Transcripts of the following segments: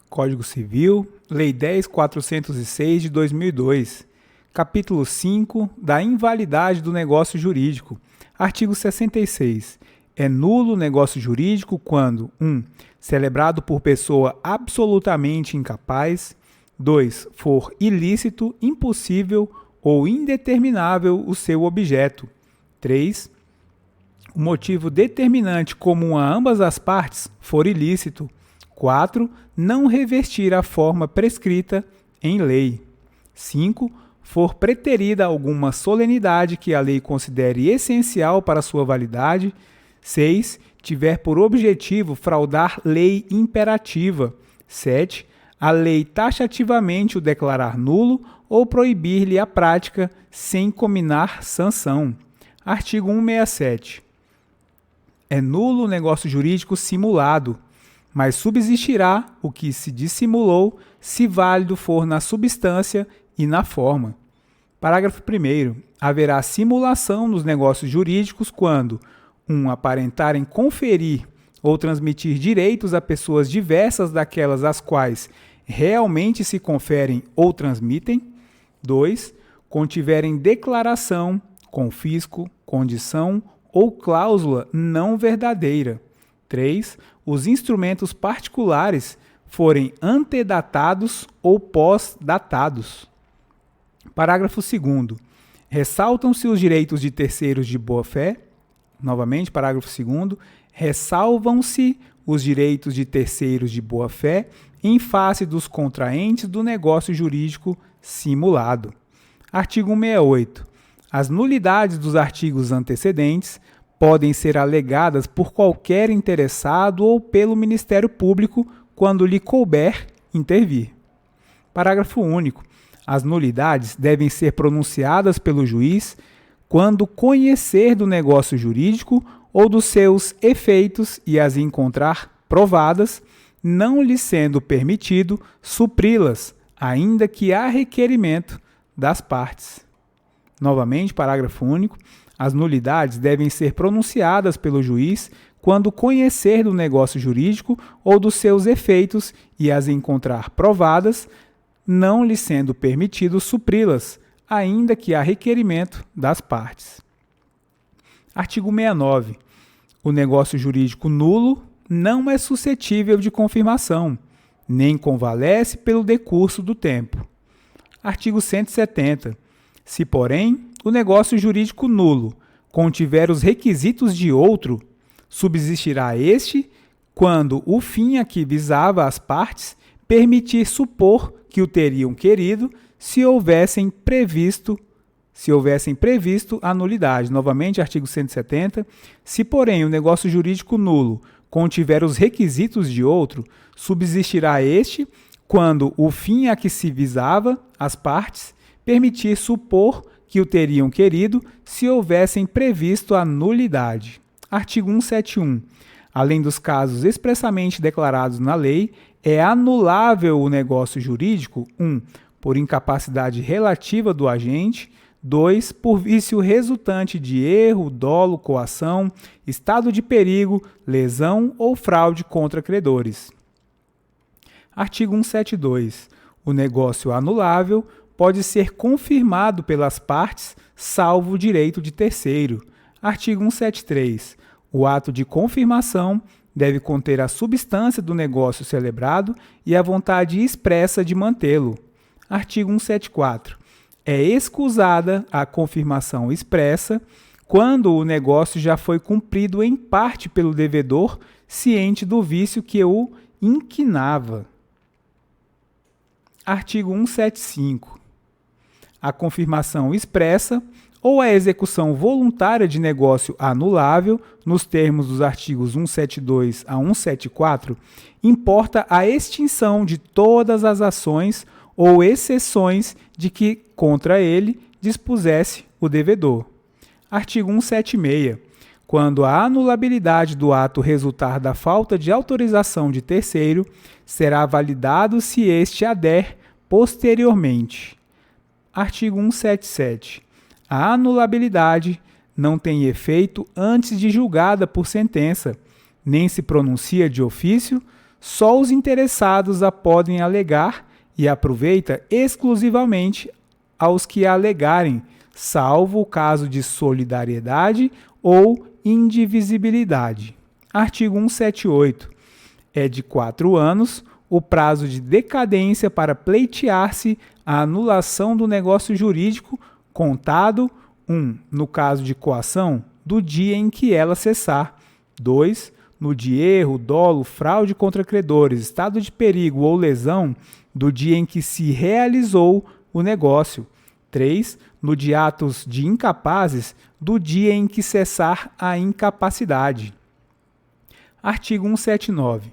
Código Civil, Lei 10.406 de 2002, capítulo 5 da invalidade do negócio jurídico. Artigo 66. É nulo o negócio jurídico quando 1. Celebrado por pessoa absolutamente incapaz. 2. For ilícito, impossível ou indeterminável o seu objeto. 3. O motivo determinante comum a ambas as partes for ilícito. 4. Não revestir a forma prescrita em lei. 5. For preterida alguma solenidade que a lei considere essencial para sua validade. 6. Tiver por objetivo fraudar lei imperativa. 7. A lei taxativamente o declarar nulo ou proibir-lhe a prática sem cominar sanção. Artigo 167. É nulo o negócio jurídico simulado, mas subsistirá o que se dissimulou, se válido for na substância e na forma. Parágrafo 1º. Haverá simulação nos negócios jurídicos quando 1. Aparentarem conferir ou transmitir direitos a pessoas diversas daquelas às quais realmente se conferem ou transmitem. 2. Contiverem declaração, confisco, condição ou cláusula não verdadeira. 3. Os instrumentos particulares forem antedatados ou pós-datados. Parágrafo 2º. Ressaltam-se os direitos de terceiros de boa-fé. Novamente, parágrafo 2º. Ressalvam-se os direitos de terceiros de boa-fé em face dos contraentes do negócio jurídico simulado. Artigo 168. As nulidades dos artigos antecedentes podem ser alegadas por qualquer interessado ou pelo Ministério Público quando lhe couber intervir. Parágrafo único. As nulidades devem ser pronunciadas pelo juiz quando conhecer do negócio jurídico ou dos seus efeitos e as encontrar provadas, não lhe sendo permitido supri-las, ainda que há requerimento das partes. Novamente, parágrafo único. As nulidades devem ser pronunciadas pelo juiz quando conhecer do negócio jurídico ou dos seus efeitos e as encontrar provadas, não lhe sendo permitido supri-las, ainda que há requerimento das partes. Artigo 69. O negócio jurídico nulo não é suscetível de confirmação, nem convalesce pelo decurso do tempo. Artigo 170. Se, porém, o negócio jurídico nulo contiver os requisitos de outro, subsistirá este quando o fim a que visava as partes permitir supor que o teriam querido se houvessem previsto a nulidade. Novamente, artigo 170. Se, porém, o negócio jurídico nulo contiver os requisitos de outro, subsistirá este quando o fim a que se visava as partes permitir supor que o teriam querido se houvessem previsto a nulidade. Artigo 171. Além dos casos expressamente declarados na lei, é anulável o negócio jurídico 1. Por incapacidade relativa do agente. 2. Por vício resultante de erro, dolo, coação, estado de perigo, lesão ou fraude contra credores. Artigo 172. O negócio anulável pode ser confirmado pelas partes, salvo o direito de terceiro. Artigo 173. O ato de confirmação deve conter a substância do negócio celebrado e a vontade expressa de mantê-lo. Artigo 174. É escusada a confirmação expressa quando o negócio já foi cumprido em parte pelo devedor, ciente do vício que o inquinava. Artigo 175. A confirmação expressa ou a execução voluntária de negócio anulável, nos termos dos artigos 172 a 174, importa a extinção de todas as ações ou exceções de que contra ele dispusesse o devedor. Artigo 176. Quando a anulabilidade do ato resultar da falta de autorização de terceiro, será validado se este ader posteriormente. Artigo 177. A anulabilidade não tem efeito antes de julgada por sentença, nem se pronuncia de ofício só os interessados a podem alegar e aproveita exclusivamente aos que a alegarem, salvo o caso de solidariedade ou indivisibilidade. Artigo 178. É de 4 anos o prazo de decadência para pleitear-se a anulação do negócio jurídico, contado 1. No caso de coação, do dia em que ela cessar. 2. No de erro, dolo, fraude contra credores, estado de perigo ou lesão, do dia em que se realizou o negócio. 3. No de atos de incapazes, do dia em que cessar a incapacidade. Artigo 179.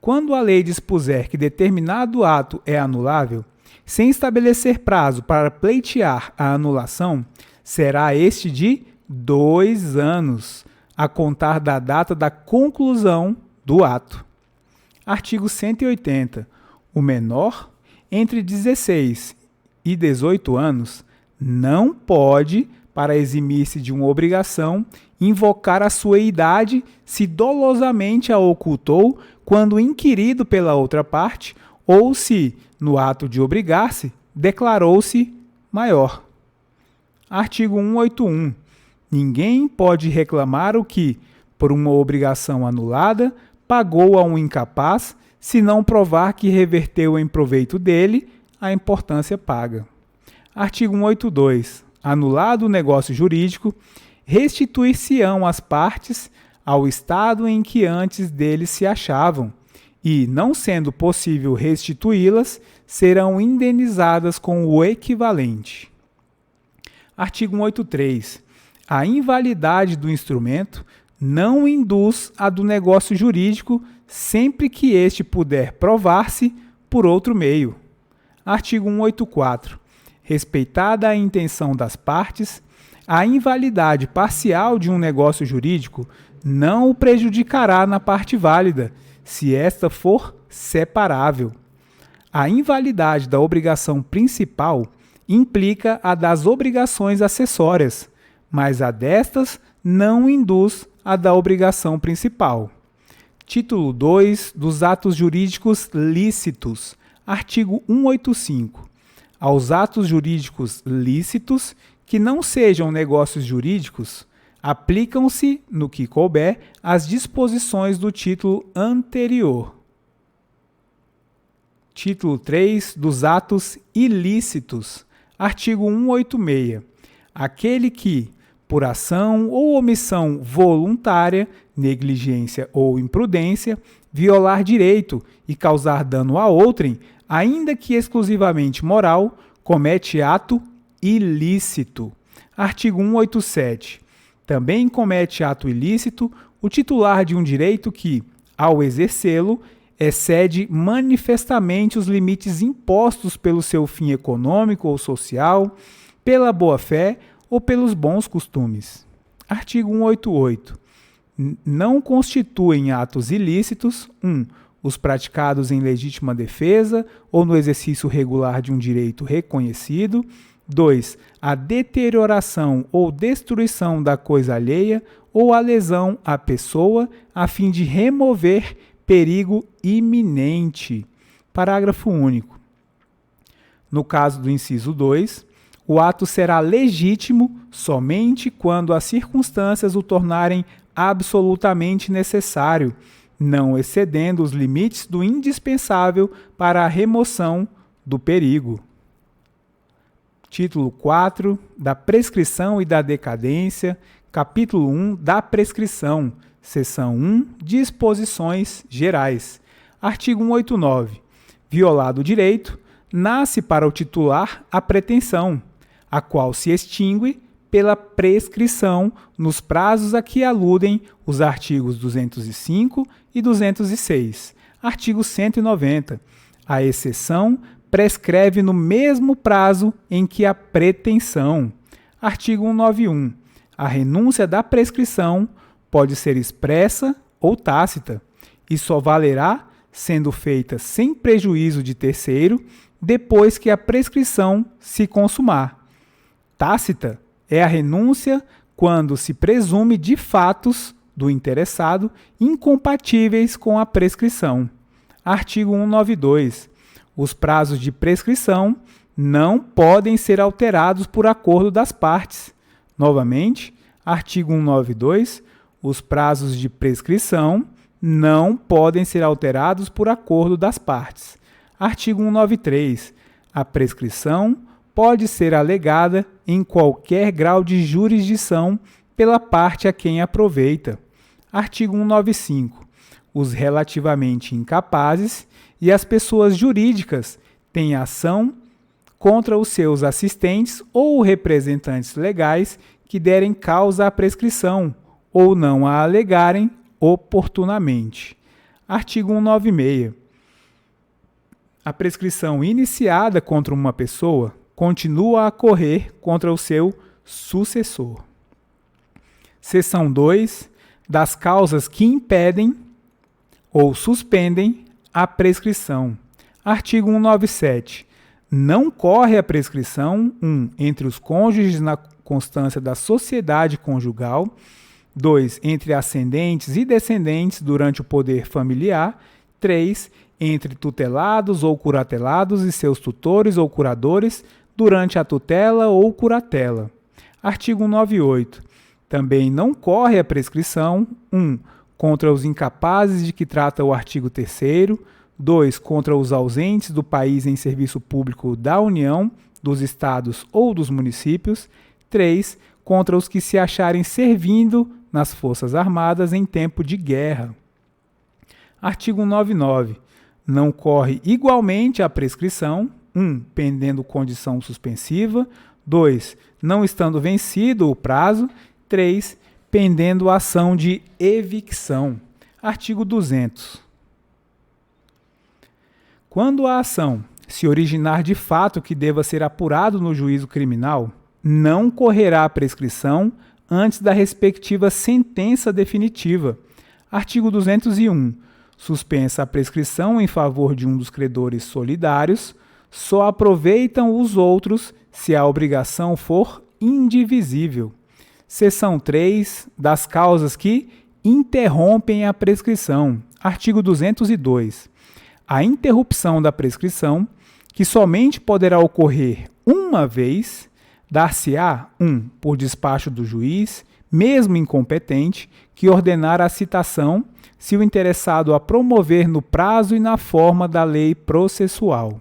Quando a lei dispuser que determinado ato é anulável, sem estabelecer prazo para pleitear a anulação, será este de 2 anos, a contar da data da conclusão do ato. Artigo 180. O menor, entre 16 e 18 anos, não pode, para eximir-se de uma obrigação, invocar a sua idade se dolosamente a ocultou quando inquirido pela outra parte ou se, no ato de obrigar-se, declarou-se maior. Artigo 181. Ninguém pode reclamar o que, por uma obrigação anulada, pagou a um incapaz, se não provar que reverteu em proveito dele a importância paga. Artigo 182. Anulado o negócio jurídico, restituir-se-ão as partes ao estado em que antes deles se achavam, e, não sendo possível restituí-las, serão indenizadas com o equivalente. Artigo 183. A invalidade do instrumento não induz a do negócio jurídico sempre que este puder provar-se por outro meio. Artigo 184. Respeitada a intenção das partes, a invalidade parcial de um negócio jurídico não o prejudicará na parte válida, se esta for separável. A invalidade da obrigação principal implica a das obrigações acessórias, mas a destas não induz a da obrigação principal. Título 2 dos atos jurídicos lícitos. Artigo 185. Aos atos jurídicos lícitos, que não sejam negócios jurídicos, aplicam-se, no que couber, as disposições do título anterior. Título 3 dos atos ilícitos. Artigo 186. Aquele que, por ação ou omissão voluntária, negligência ou imprudência, violar direito e causar dano a outrem, ainda que exclusivamente moral, comete ato ilícito. Artigo 187. Também comete ato ilícito o titular de um direito que, ao exercê-lo, excede manifestamente os limites impostos pelo seu fim econômico ou social, pela boa-fé ou pelos bons costumes. Artigo 188. Não constituem atos ilícitos: 1. Os praticados em legítima defesa ou no exercício regular de um direito reconhecido. 2. A deterioração ou destruição da coisa alheia ou a lesão à pessoa a fim de remover perigo iminente. Parágrafo único. No caso do inciso 2, o ato será legítimo somente quando as circunstâncias o tornarem absolutamente necessário, não excedendo os limites do indispensável para a remoção do perigo. Título 4 da prescrição e da decadência, capítulo 1 da prescrição, seção 1, disposições gerais. Artigo 189. Violado o direito, nasce para o titular a pretensão, a qual se extingue pela prescrição nos prazos a que aludem os artigos 205 e 206. Artigo 190. A exceção prescreve no mesmo prazo em que a pretensão. Artigo 191. A renúncia da prescrição pode ser expressa ou tácita, e só valerá sendo feita sem prejuízo de terceiro depois que a prescrição se consumar. Tácita é a renúncia quando se presume de fatos do interessado incompatíveis com a prescrição. Artigo 192. Os prazos de prescrição não podem ser alterados por acordo das partes. Novamente, artigo 192. Os prazos de prescrição não podem ser alterados por acordo das partes. Artigo 193. A prescrição pode ser alegada em qualquer grau de jurisdição pela parte a quem aproveita. Artigo 195. Os relativamente incapazes e as pessoas jurídicas têm ação contra os seus assistentes ou representantes legais que derem causa à prescrição ou não a alegarem oportunamente. Artigo 196. A prescrição iniciada contra uma pessoa continua a correr contra o seu sucessor. Seção 2. Das causas que impedem ou suspendem a prescrição. Artigo 197. Não corre a prescrição, 1. Entre os cônjuges na constância da sociedade conjugal, 2. Entre ascendentes e descendentes durante o poder familiar, 3. Entre tutelados ou curatelados e seus tutores ou curadores durante a tutela ou curatela. Artigo 198. Também não corre a prescrição, 1. Contra os incapazes de que trata o artigo 3º, 2. Contra os ausentes do país em serviço público da União, dos Estados ou dos municípios, 3. Contra os que se acharem servindo nas Forças Armadas em tempo de guerra. Artigo 199. Não corre igualmente a prescrição, 1. Pendendo condição suspensiva, 2. Não estando vencido o prazo, 3. Pendendo ação de evicção. Artigo 200. Quando a ação se originar de fato que deva ser apurado no juízo criminal, não correrá a prescrição antes da respectiva sentença definitiva. Artigo 201. Suspensa a prescrição em favor de um dos credores solidários, só aproveitam os outros se a obrigação for indivisível. Seção 3. Das causas que interrompem a prescrição. Artigo 202. A interrupção da prescrição, que somente poderá ocorrer uma vez, dar-se-á, 1. Por despacho do juiz, mesmo incompetente, que ordenar a citação, se o interessado a promover no prazo e na forma da lei processual.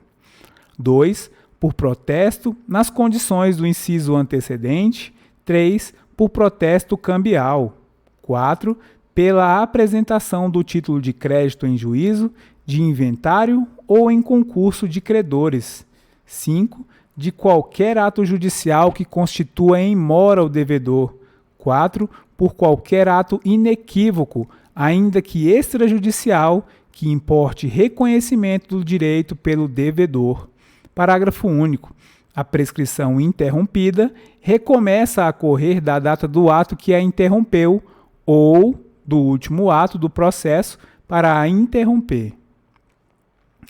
2. Por protesto, nas condições do inciso antecedente. 3. Por protesto cambial. 4. Pela apresentação do título de crédito em juízo, de inventário ou em concurso de credores. 5. De qualquer ato judicial que constitua em mora o devedor. 4. Por qualquer ato inequívoco, ainda que extrajudicial, que importe reconhecimento do direito pelo devedor. Parágrafo único. A prescrição interrompida recomeça a correr da data do ato que a interrompeu ou do último ato do processo para a interromper.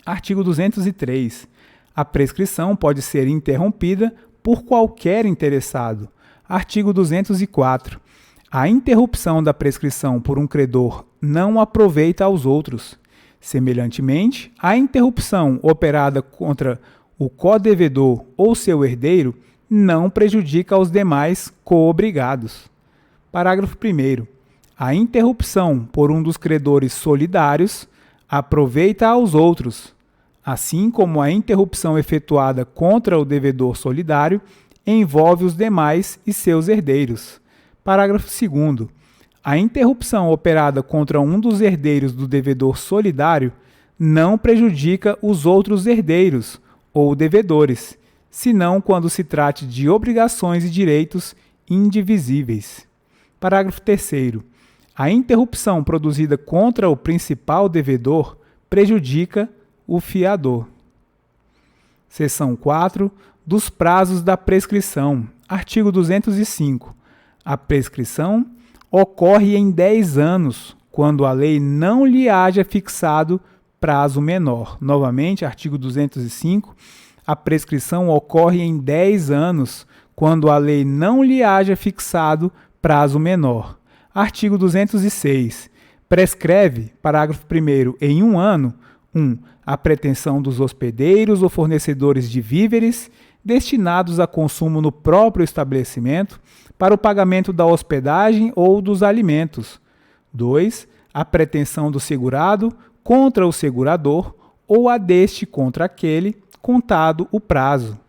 Artigo 203. A prescrição pode ser interrompida por qualquer interessado. Artigo 204. A interrupção da prescrição por um credor não aproveita aos outros. Semelhantemente, a interrupção operada contra o codevedor ou seu herdeiro não prejudica aos demais coobrigados. Parágrafo 1º. A interrupção por um dos credores solidários aproveita aos outros, assim como a interrupção efetuada contra o devedor solidário envolve os demais e seus herdeiros. Parágrafo 2º. A interrupção operada contra um dos herdeiros do devedor solidário não prejudica os outros herdeiros ou devedores, senão quando se trate de obrigações e direitos indivisíveis. Parágrafo 3º. A interrupção produzida contra o principal devedor prejudica o fiador. Seção 4. Dos prazos da prescrição. Artigo 205. A prescrição ocorre em 10 anos, quando a lei não lhe haja fixado prazo menor. Novamente, artigo 205. A prescrição ocorre em 10 anos, quando a lei não lhe haja fixado prazo menor. Artigo 206. Prescreve, parágrafo 1º, em 1 ano, 1. A pretensão dos hospedeiros ou fornecedores de víveres destinados a consumo no próprio estabelecimento para o pagamento da hospedagem ou dos alimentos. 2. A pretensão do segurado contra o segurador ou a deste contra aquele, contado o prazo.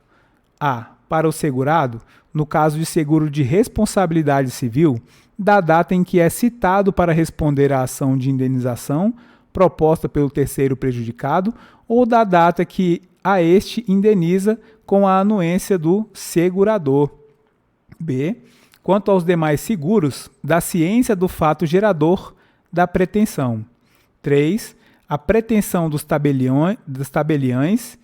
A. Para o segurado, no caso de seguro de responsabilidade civil, da data em que é citado para responder à ação de indenização proposta pelo terceiro prejudicado ou da data que a este indeniza com a anuência do segurador. B. Quanto aos demais seguros, da ciência do fato gerador da pretensão. 3. A pretensão dos tabeliães.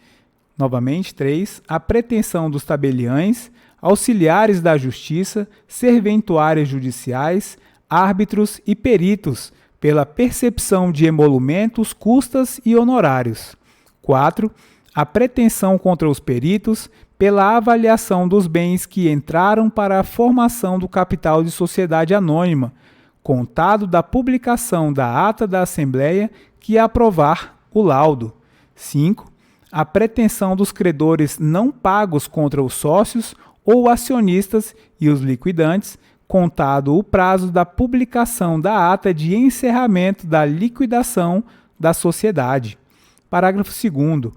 Novamente, 3. A pretensão dos tabeliães, auxiliares da justiça, serventuários judiciais, árbitros e peritos, pela percepção de emolumentos, custas e honorários. 4. A pretensão contra os peritos, pela avaliação dos bens que entraram para a formação do capital de sociedade anônima, contado da publicação da ata da Assembleia que aprovar o laudo. 5. A pretensão dos credores não pagos contra os sócios ou acionistas e os liquidantes, contado o prazo da publicação da ata de encerramento da liquidação da sociedade. Parágrafo 2º.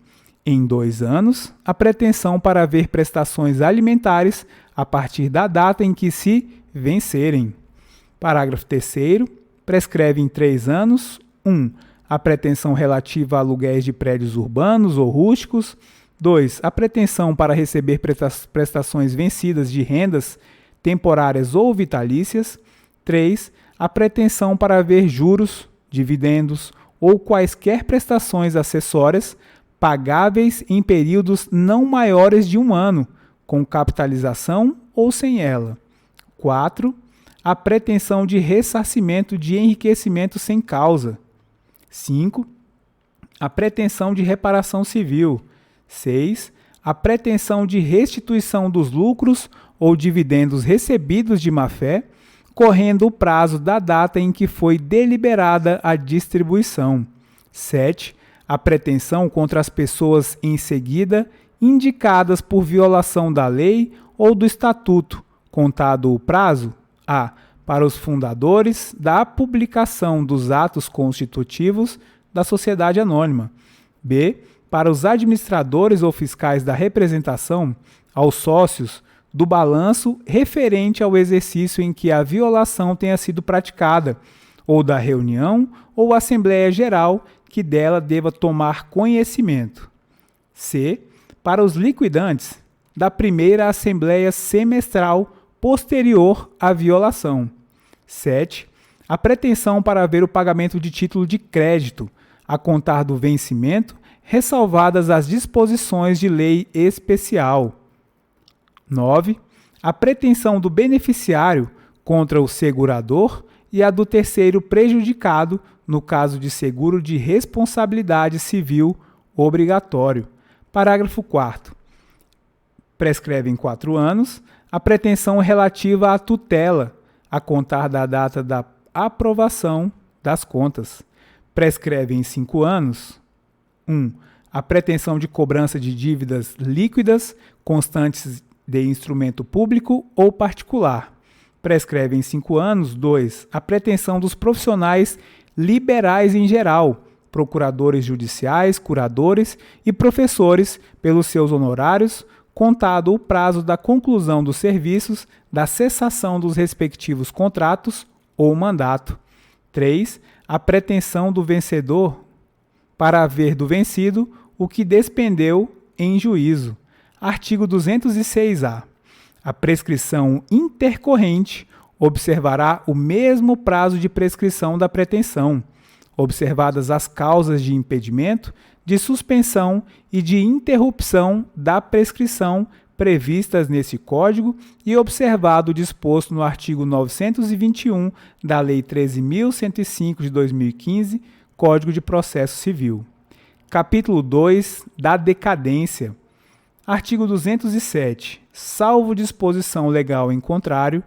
Em 2 anos, a pretensão para haver prestações alimentares a partir da data em que se vencerem. Parágrafo 3º. Prescreve em 3 anos: 1. A pretensão relativa a aluguéis de prédios urbanos ou rústicos. 2. A pretensão para receber prestações vencidas de rendas temporárias ou vitalícias. 3. A pretensão para haver juros, dividendos ou quaisquer prestações acessórias pagáveis em períodos não maiores de 1 ano, com capitalização ou sem ela. 4. A pretensão de ressarcimento de enriquecimento sem causa. 5. A pretensão de reparação civil. 6. A pretensão de restituição dos lucros ou dividendos recebidos de má-fé, correndo o prazo da data em que foi deliberada a distribuição. 7. A pretensão contra as pessoas em seguida indicadas por violação da lei ou do estatuto, contado o prazo: a. Para os fundadores da publicação dos atos constitutivos da sociedade anônima. B. Para os administradores ou fiscais da representação, aos sócios, do balanço referente ao exercício em que a violação tenha sido praticada, ou da reunião ou Assembleia Geral que dela deva tomar conhecimento. C. Para os liquidantes, da primeira Assembleia semestral posterior à violação. 7. A pretensão para haver o pagamento de título de crédito, a contar do vencimento, ressalvadas as disposições de lei especial. 9. A pretensão do beneficiário contra o segurador e a do terceiro prejudicado, no caso de seguro de responsabilidade civil obrigatório. Parágrafo 4º. Prescreve em 4 anos a pretensão relativa à tutela, a contar da data da aprovação das contas. Prescreve em 5 anos: 1. A pretensão de cobrança de dívidas líquidas constantes de instrumento público ou particular. Prescreve em 5 anos: 2. A pretensão dos profissionais liberais em geral, procuradores judiciais, curadores e professores, pelos seus honorários, contado o prazo da conclusão dos serviços, da cessação dos respectivos contratos ou mandato. 3. A pretensão do vencedor para haver do vencido o que despendeu em juízo. Artigo 206-A. A prescrição intercorrente observará o mesmo prazo de prescrição da pretensão, observadas as causas de impedimento, de suspensão e de interrupção da prescrição previstas nesse Código e observado o disposto no artigo 921 da Lei 13.105 de 2015, Código de Processo Civil. Capítulo 2 da decadência. Artigo 207. Salvo disposição legal em contrário,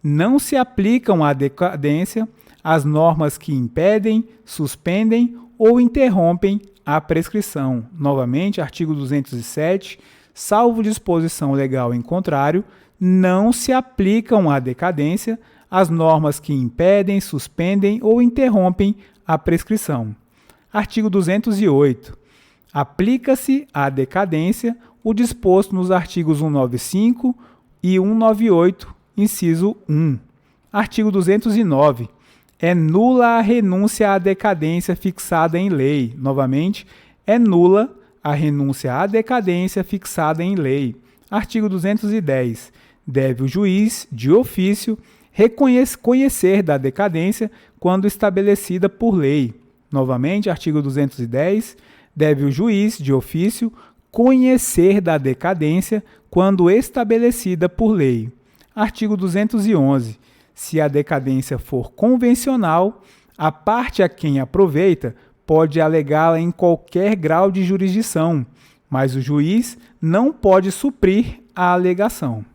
não se aplicam à decadência as normas que impedem, suspendem ou interrompem a prescrição. Novamente, artigo 207, salvo disposição legal em contrário, não se aplicam à decadência as normas que impedem, suspendem ou interrompem a prescrição. Artigo 208. Aplica-se à decadência o disposto nos artigos 195 e 198, inciso 1. Artigo 209. É nula a renúncia à decadência fixada em lei. Novamente, é nula a renúncia à decadência fixada em lei. Artigo 210. Deve o juiz, de ofício, reconhecer da decadência quando estabelecida por lei. Novamente, artigo 210. Deve o juiz, de ofício, conhecer da decadência quando estabelecida por lei. Artigo 211. Se a decadência for convencional, a parte a quem aproveita pode alegá-la em qualquer grau de jurisdição, mas o juiz não pode suprir a alegação.